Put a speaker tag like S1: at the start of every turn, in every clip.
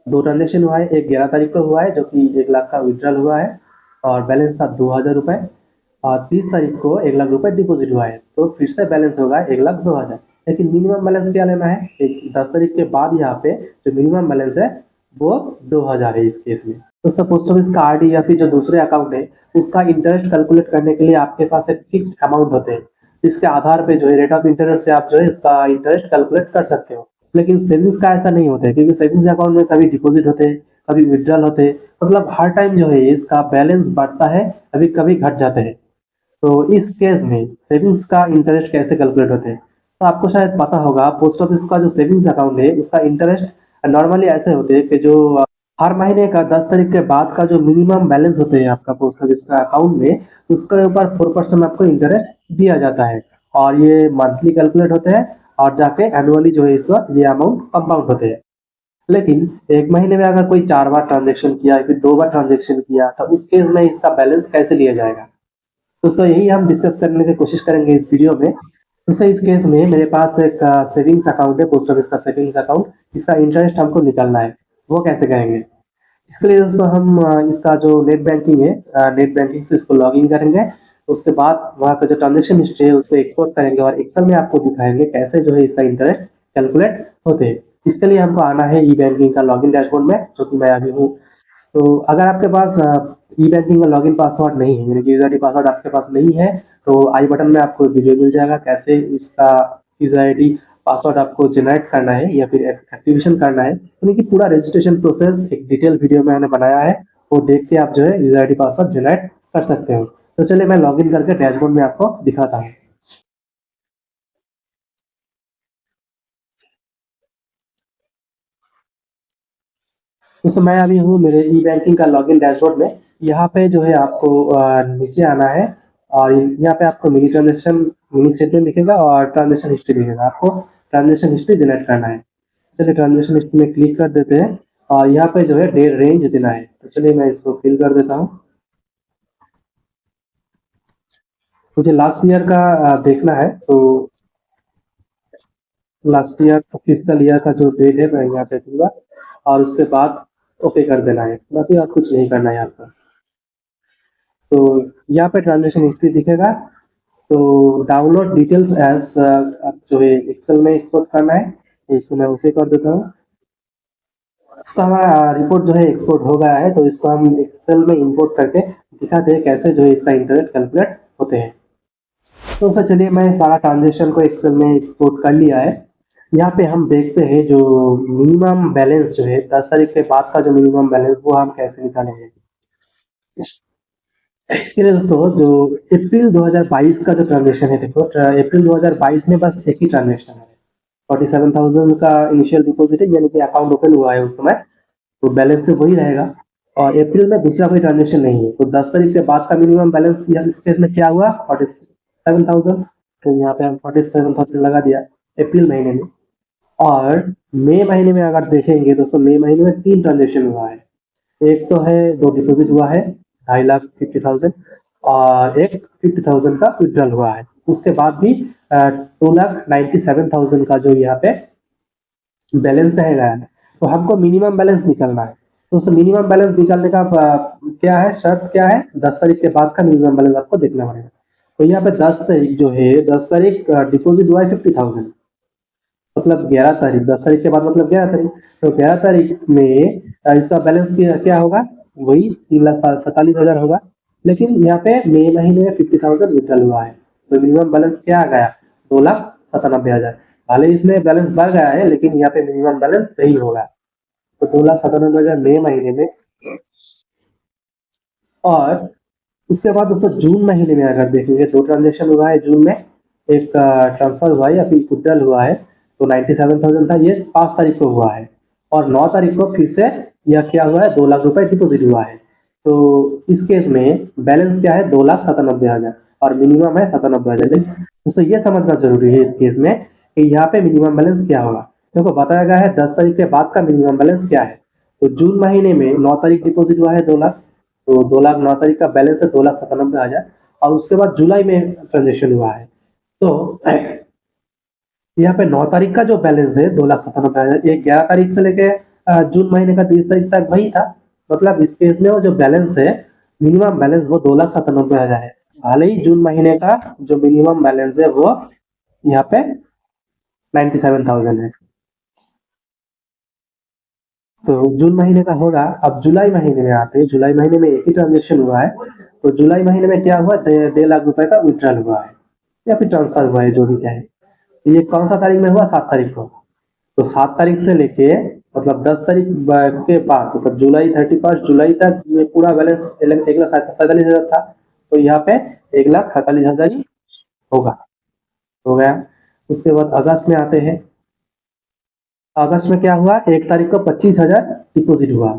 S1: दो ट्रांजेक्शन हुआ है, एक 11 तारीख को हुआ है जो कि 1 लाख का विड्रॉल हुआ है और बैलेंस था 2,000 रुपये, और 30 तारीख को 1 लाख रुपये डिपॉजिट हुआ है, तो फिर से बैलेंस होगा 1,02,000। लेकिन मिनिमम बैलेंस क्या लेना है, 10 तारीख के बाद यहाँ पे जो मिनिमम बैलेंस है वो 2,000 है इस केस में। तो सब पोस्ट ऑफिस का आरडी या फिर जो दूसरे अकाउंट है उसका इंटरेस्ट कैलकुलेट करने के लिए आपके पास एक फिक्स्ड अमाउंट होते हैं, इसके आधार पे जो है रेट ऑफ इंटरेस्ट से आप जो है इसका इंटरेस्ट कैलकुलेट कर सकते हो। लेकिन सेविंग्स का ऐसा नहीं होता है, क्योंकि सेविंग्स अकाउंट में कभी डिपॉजिट होते हैं, कभी विड्रॉल होते हैं, मतलब हर टाइम जो है इसका बैलेंस बढ़ता है, कभी कभी घट जाते हैं। तो इस केस में सेविंग्स का इंटरेस्ट कैसे कैलकुलेट होते हैं, तो आपको शायद पता होगा पोस्ट ऑफिस का जो सेविंग्स अकाउंट है उसका इंटरेस्ट नॉर्मली ऐसे होते हैं कि जो हर महीने का 10 तारीख के बाद का जो मिनिमम बैलेंस होते हैं आपका पोस्ट ऑफिस का अकाउंट में, उसके ऊपर 4% आपको इंटरेस्ट दिया जाता है, और ये मंथली कैलकुलेट होते हैं और जाके एनुअली जो है इस वक्त ये अमाउंट कंपाउंड होते हैं। लेकिन एक महीने में अगर कोई 4 बार ट्रांजेक्शन किया या फिर 2 बार ट्रांजेक्शन किया तो उस केस में इसका बैलेंस कैसे लिया जाएगा, दोस्तों यही हम डिस्कस करने की कोशिश करेंगे इस वीडियो में। दोस्तों इस केस में मेरे पास एक सेविंग्स अकाउंट है, पोस्ट ऑफिस का सेविंग्स अकाउंट, इसका इंटरेस्ट हमको निकालना है, वो कैसे करेंगे। इसके लिए दोस्तों हम इसका जो नेट बैंकिंग है, नेट बैंकिंग से इसको लॉगिन करेंगे, उसके बाद वहाँ का जो ट्रांजेक्शन हिस्ट्री है उसको एक्सपोर्ट करेंगे और एक्सेल में आपको दिखाएंगे कैसे जो है इसका इंटरेस्ट कैलकुलेट होते हैं। इसके लिए हमको आना है ई बैंकिंग का लॉगिन डैशबोर्ड में, जो कि मैं अभी हूँ। तो अगर आपके पास ई बैंकिंग का लॉगिन पासवर्ड नहीं है, यानी कि यूजर आई डी पासवर्ड आपके पास नहीं है, तो आई बटन में आपको वीडियो मिल जाएगा कैसे इसका यूजर आई डी पासवर्ड आपको जनरेट करना है या फिर एक्टिवेशन करना है, यानी कि पूरा रजिस्ट्रेशन प्रोसेस एक डिटेल वीडियो में मैंने बनाया है, वो देख के आप जो है user I D password generate कर सकते हो। तो चलिए मैं लॉगिन करके डैशबोर्ड में आपको दिखाता हूँ। तो मैं अभी हूँ मेरे ई बैंकिंग का लॉगिन डैशबोर्ड में। यहाँ पे जो है आपको नीचे आना है और यहाँ पे आपको मिनी स्टेटमेंट दिखेगा और ट्रांजेक्शन हिस्ट्री दिखेगा, आपको ट्रांजेक्शन हिस्ट्री जनरेट करना है। चलिए ट्रांजेक्शन हिस्ट्री में क्लिक कर देते हैं और यहाँ पे जो है डेट रेंज देना है, तो चलिए मैं इसको फिल कर देता हूँ। मुझे लास्ट ईयर का देखना है, तो लास्ट ईयर फिजिकल ईयर का जो डेट है मैं यहाँ पे दूंगा और उसके बाद ओके कर देना है, बाकी आप कुछ नहीं करना है यहाँ पर। तो यहाँ पे ट्रांजेक्शन हिस्ट्री दिखेगा, तो डाउनलोड डिटेल्स एज आप जो है एक्सेल में एक्सपोर्ट करना है, तो इसको मैं ओके कर देता हूँ। इसका हमारा रिपोर्ट जो है एक्सपोर्ट हो गया है, तो इसको हम एक्सेल में इंपोर्ट करके दिखाते हैं कैसे जो है इसका इंटरेस्ट कैलकुलेट होते हैं। तो सर चलिए मैं सारा ट्रांजेक्शन को एक्सेल में एक्सपोर्ट कर लिया है। यहाँ पे हम देखते हैं जो मिनिमम बैलेंस जो है 10 तारीख के बाद का जो मिनिमम बैलेंस वो हम कैसे निकालेंगे। इसके लिए दोस्तों जो अप्रैल 2022 का जो ट्रांजेक्शन है, देखो अप्रैल 2022 में बस एक ही ट्रांजेक्शन है, 47,000 का इनिशियल डिपॉजिट है, यानी कि अकाउंट ओपन हुआ है उस समय, तो बैलेंस से वही रहेगा। और अप्रैल में दूसरा कोई ट्रांजेक्शन नहीं है, तो 10 तारीख के बाद का मिनिमम बैलेंस इस केस में क्या हुआ, 47,000, तो यहाँ पे हम 47,000 लगा दिया अप्रैल महीने में। और मई महीने में अगर देखेंगे दोस्तों, मई महीने में 3 ट्रांजेक्शन हुआ है, एक तो है दो डिपॉजिट हुआ है 2,50,000 और एक 50,000 का विड्रॉल हुआ है, उसके बाद भी 2,97,000 का जो यहाँ पे बैलेंस रहेगा है। तो हमको मिनिमम बैलेंस निकालना है, तो उस मिनिमम बैलेंस निकालने का क्या है, शर्त क्या है, 10 तारीख के बाद का मिनिमम बैलेंस आपको देखना पड़ेगा। तो यहाँ पे 10 तारीख जो है, 10 तारीख डिपॉजिट हुआ है 50,000, मतलब 11 तारीख, 10 तारीख के बाद मतलब 11 तारीख, तो 11 तारीख में इसका बैलेंस क्या होगा, वही 3,47,000 होगा। लेकिन यहाँ पे मई महीने में 50,000 विड्रॉल हुआ है, तो मिनिमम बैलेंस क्या आ गया, 2,97,000। भले इसमें बैलेंस बढ़ गया है लेकिन यहाँ पे मिनिमम बैलेंस सही होगा, तो 2,97,000 मई महीने में। और उसके बाद दोस्तों जून महीने में अगर देखेंगे, दो ट्रांजेक्शन हुआ है जून में, एक ट्रांसफर हुआ है या फिर विड्रॉल हुआ है, तो 97,000 था, ये 5 तारीख को हुआ है, और 9 तारीख को फिर से यह क्या हुआ है, 2 लाख रुपए डिपॉजिट हुआ है। तो इस केस में बैलेंस क्या है, 2,97,000 और मिनिमम है 97,000। दोस्तों ये समझना जरूरी है इस केस में कि यहाँ पे मिनिमम बैलेंस क्या होगा, देखो बताया गया है 10 तारीख के बाद का मिनिमम बैलेंस क्या है। तो जून महीने में 9 तारीख डिपॉजिट हुआ है 2 लाख, तो 2 लाख 9 तारीख का बैलेंस है 2,97,000, और उसके बाद जुलाई में ट्रांजेक्शन हुआ है, तो यहाँ पे 9 तारीख का जो बैलेंस है 2,97,000, ये 11 तारीख से लेके जून महीने का 30 तारीख तक वही था, मतलब इस केस में वो जो बैलेंस है, मिनिमम बैलेंस वो 2,97,000 है। हाल ही जून महीने का जो मिनिमम बैलेंस है वो यहाँ पे 97,000 है। तो जून महीने का होगा। अब जुलाई महीने में आते हैं। जुलाई महीने में एक ही ट्रांजेक्शन हुआ है। तो जुलाई महीने में क्या हुआ, 1.5 लाख रुपए का विड्रॉल हुआ है या फिर ट्रांसफर हुआ है, जो भी कहे। ये कौन सा तारीख में हुआ, 7 तारीख को। तो 7 तारीख से लेके मतलब 10 तारीख के बाद, मतलब जुलाई 31 जुलाई तक ये पूरा बैलेंस 1,47,000 था। तो यहाँ पे 1,47,000 ही होगा, हो गया। उसके बाद अगस्त में आते हैं। अगस्त में क्या हुआ, 1 तारीख को 25,000 डिपोजिट हुआ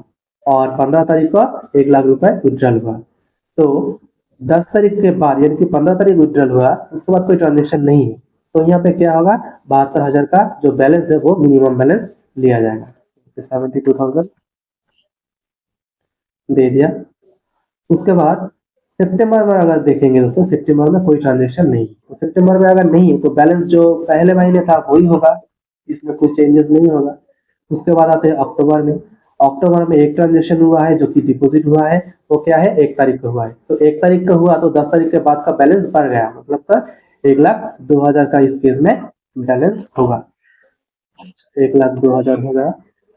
S1: और 15 तारीख को 1 लाख रुपए विड्रॉल हुआ। तो 10 तारीख के बाद यानी कि 15 तारीख विड्रॉल हुआ, उसके बाद कोई ट्रांजेक्शन नहीं है। तो यहाँ पे क्या होगा, 72,000 का जो बैलेंस है वो मिनिमम बैलेंस लिया जाएगा। 72,000 दे दिया। उसके बाद सितंबर में अगर देखेंगे दोस्तों, सितंबर में कोई ट्रांजेक्शन नहीं है। तो सितंबर में अगर नहीं है तो बैलेंस जो पहले महीने था वही होगा, इसमें कुछ चेंजेस नहीं होगा। उसके बाद आते हैं अक्टूबर में। अक्टूबर में एक ट्रांजेक्शन हुआ है जो कि डिपॉजिट हुआ है, वो क्या है, 1 तारीख को हुआ है। तो 1 तारीख का हुआ तो 10 तारीख के बाद का बैलेंस बढ़ गया, मतलब तो 1,02,000 का इस केस में बैलेंस होगा। 1,02,000 हो गया।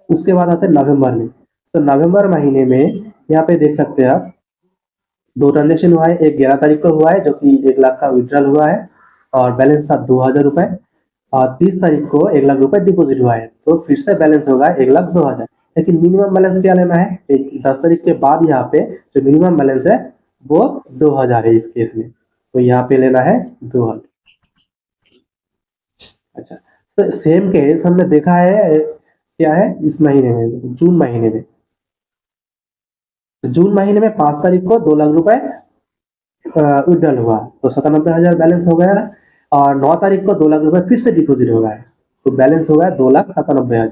S1: उसके बाद आते हैं नवंबर में। तो नवंबर महीने में यहाँ पे देख सकते हैं आप, दो ट्रांजेक्शन हुआ है। एक 11 तारीख को हुआ है जो कि 1 लाख का विड्रॉल हुआ है और बैलेंस था 2,000 रुपए। और 30 तारीख को 1 लाख रुपए डिपोजिट हुआ है, तो फिर से बैलेंस होगा 1,02,000। लेकिन मिनिमम बैलेंस क्या लेना है, 10 तारीख के बाद यहाँ पे जो मिनिमम बैलेंस है वो 2,000 है इस केस में। तो यहाँ पे लेना है 2,000। अच्छा, तो सेम केस हमने देखा है क्या है इस महीने में, जून महीने में। जून महीने में 5 तारीख को 2 लाख रुपए विड्रॉल हुआ, तो 97,000 बैलेंस हो गया। और 9 तारीख को 2 लाख रुपए फिर से डिपोजिट हो गया है, तो बैलेंस हो गया 2,97,000।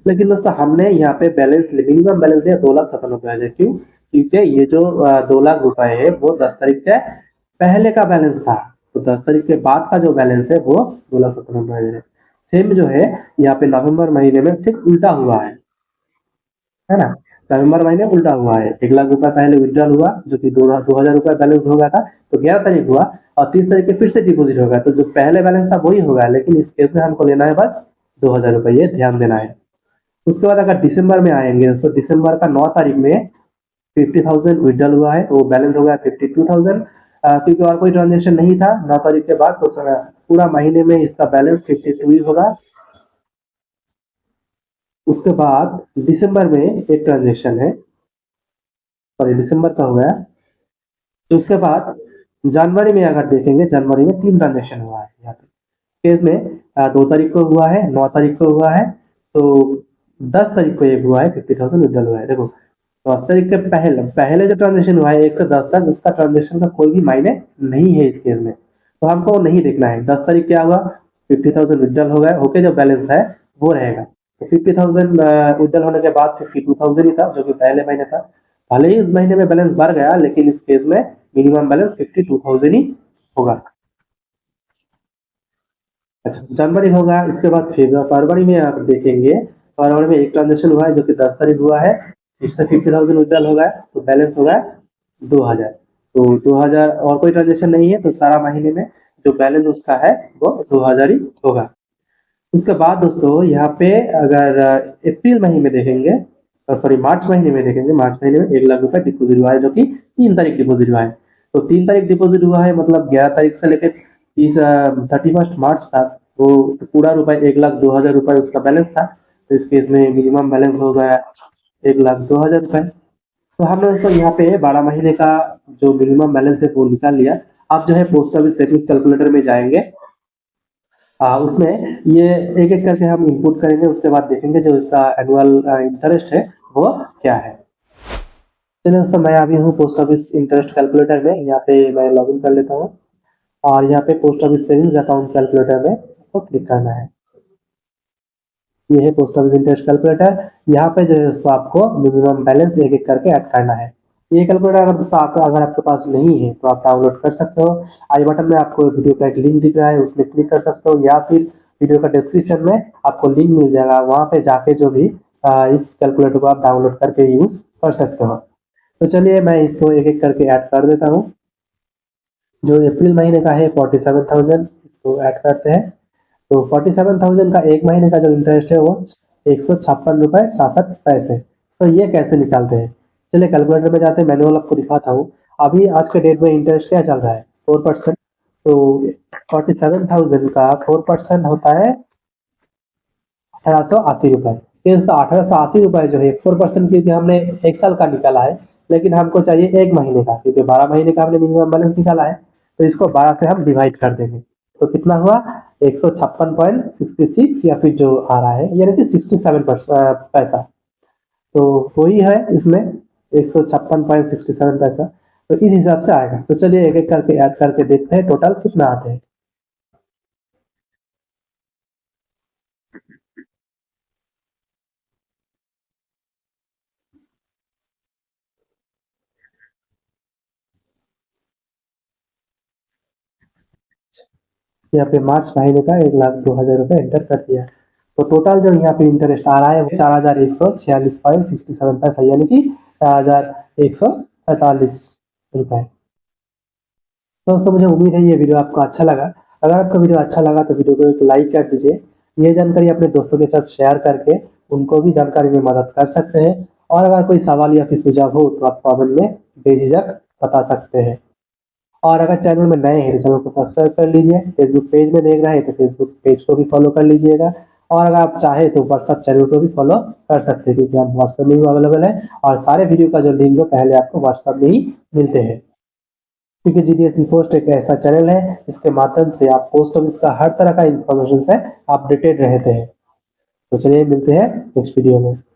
S1: लेकिन दोस्तों हमने यहाँ पे बैलेंस मिनिमम बैलेंस लिया 2,97,000। क्यों, क्योंकि ये जो 2 लाख रुपए है वो 10 तारीख के पहले का बैलेंस था। तो 10 तारीख के बाद का जो बैलेंस है वो 2,97,000 है। सेम जो है यहाँ पे नवंबर महीने में ठीक उल्टा हुआ है ना। नवंबर महीने उल्टा हुआ है, 1 लाख रुपए पहले विड्रॉल हुआ जो कि 2,000 रुपए बैलेंस हो गया था। तो 11 तारीख हुआ और 30 तारीख के फिर से डिपोजिट होगा, तो जो पहले बैलेंस था वही होगा, लेकिन इस केस में हमको लेना है बस 2,000 रुपए, ये ध्यान देना है। उसके बाद अगर दिसंबर में आएंगे तो दिसंबर का 9 तारीख में 50,000 विड्रॉल हुआ है, वो बैलेंस हो गया 52,000। क्योंकि और कोई ट्रांजेक्शन नहीं था 9 तारीख के बाद, तो पूरा महीने में इसका बैलेंस 52 ही होगा। उसके बाद दिसंबर में एक ट्रांजेक्शन है, सॉरी दिसंबर का हुआ है। तो उसके बाद जनवरी में अगर देखेंगे, जनवरी में 3 ट्रांजेक्शन हुआ है यहाँ पे केस में। 2 तारीख को हुआ है, 9 तारीख को हुआ है, तो 10 तारीख को एक हुआ है, 50,000 विड्रॉल हुआ है। देखो 10 तारीख के पहले पहले जो ट्रांजेक्शन हुआ है 1 से 10 तक, उसका ट्रांजेक्शन का कोई भी मायने नहीं है इस केस में, तो हमको नहीं देखना है। 10 तारीख क्या हुआ, 50,000 विड्रॉल हो गया, होके जो बैलेंस है वो रहेगा। तो 50,000 विड्रॉल होने के बाद 52,000 ही था जो कि पहले महीने था। भले ही इस महीने में बैलेंस बढ़ गया, लेकिन इस केस में मिनिमम बैलेंस 52,000 ही होगा। अच्छा, जनवरी होगा। इसके बाद फिर फरवरी में आप देखेंगे, फरवरी में एक ट्रांजेक्शन हुआ है जो कि 10 तारीख हुआ है, फिर से 50,000 विड्रॉल हो गया, तो बैलेंस होगा 2,000। तो 2,000 और कोई ट्रांजेक्शन नहीं है, तो सारा महीने में जो बैलेंस उसका है वो 2,000 ही होगा। उसके बाद दोस्तों यहाँ पे अगर अप्रैल महीने में देखेंगे, सॉरी मार्च महीने में देखेंगे, मार्च महीने में 1 लाख रुपए डिपोजिट हुआ है जो कि 3 तारीख डिपोजिट हुआ है। तो 3 तारीख डिपोजिट हुआ है, मतलब 11 तारीख से लेकर 31 मार्च तक वो पूरा रुपए 1,02,000 रुपए उसका बैलेंस था। तो इस केस में मिनिमम बैलेंस हो गया 1,02,000 रुपए। तो हमने उसको यहाँ पे 12 महीने का जो मिनिमम बैलेंस है वो निकाल लिया। आप जो है पोस्ट ऑफिस सेविंग्स कैलकुलेटर में जाएंगे, उसमें ये एक एक करके हम इनपुट करेंगे, उसके बाद देखेंगे जो इसका एनुअल इंटरेस्ट है वो क्या है। चलिए दोस्तों, मैं अभी हूँ पोस्ट ऑफिस इंटरेस्ट कैलकुलेटर में, यहाँ पे मैं लॉगिन कर लेता हूँ और यहाँ पे post office savings account calculator में आपको क्लिक करना है। ये है पोस्ट ऑफिस इंटरेस्ट कैलकुलेटर। यहाँ पे जो है दोस्तों आपको मिनिमम बैलेंस एक एक करके ऐड करना है। ये कैलकुलेटर अगर दोस्तों अगर आपके पास नहीं है तो आप डाउनलोड कर सकते हो। आई बटन में आपको वीडियो का एक लिंक दिख रहा है, उसमें क्लिक कर सकते हो, या फिर वीडियो का डिस्क्रिप्शन में आपको लिंक मिल जाएगा, वहाँ पे जाके जो भी इस कैलकुलेटर को आप डाउनलोड करके यूज़ कर सकते हो। तो चलिए मैं इसको एक-एक करके ऐड कर देता हूँ। जो अप्रैल महीने का है 47,000 इसको ऐड करते हैं। तो 47,000 का एक महीने का जो इंटरेस्ट है वो 156 रुपए 67 पैसे। तो ये कैसे निकालते हैं? चलिए कैलकुलेटर में जाते हैं, मैनुअल आपको दिखाता हूँ। अभी आज के डेट में इंटरेस्ट क्या चल रहा है? 4%। तो 47,000 का 4% होता है 1880 रुपए। फिर उसका 1880 रुपए जो है 4% क्योंकि हमने एक साल का निकाला है, लेकिन हमको चाहिए एक महीने का, क्योंकि 12 महीने का हमने मिनिमम बैलेंस निकाला है। तो इसको 12 से हम डिवाइड कर देंगे। तो कितना हुआ 156.66 या फिर जो आ रहा है यानी कि 67 पैसा। तो वही है इसमें 156.67 पैसा। तो इस हिसाब से आएगा। तो चलिए एक एक करके ऐड करके देखते हैं टोटल कितना आते हैं। यहाँ पे मार्च महीने का 1,02,000 रुपये एंटर कर दिया। तो टोटल जो यहाँ पे इंटरेस्ट आ रहा है वो 4,146.67 पैसा यानी कि 4,147 रुपए। तो दोस्तों मुझे उम्मीद है ये वीडियो आपको अच्छा लगा। अगर आपको वीडियो अच्छा लगा तो वीडियो को एक लाइक कर दीजिए। ये जानकारी अपने दोस्तों के साथ शेयर करके उनको भी जानकारी में मदद कर सकते हैं। और अगर कोई सवाल या फिर सुझाव हो तो आप कमेंट में बेझिझक बता सकते हैं। और अगर चैनल में नए हैं तो चैनल को सब्सक्राइब कर लीजिए। फेसबुक पेज में देख रहे हैं तो फेसबुक पेज को भी फॉलो कर लीजिएगा। और अगर आप चाहें तो व्हाट्सएप चैनल को भी फॉलो कर सकते हैं, क्योंकि हम व्हाट्सएप में भी अवेलेबल है और सारे वीडियो का जो लिंक है पहले आपको व्हाट्सएप में ही मिलते हैं। क्योंकि जीडीएस पोस्ट एक ऐसा चैनल है जिसके माध्यम से आप पोस्ट ऑफिस का हर तरह का इंफॉर्मेशन से अपडेटेड रहते हैं। तो चलिए मिलते हैं नेक्स्ट वीडियो में।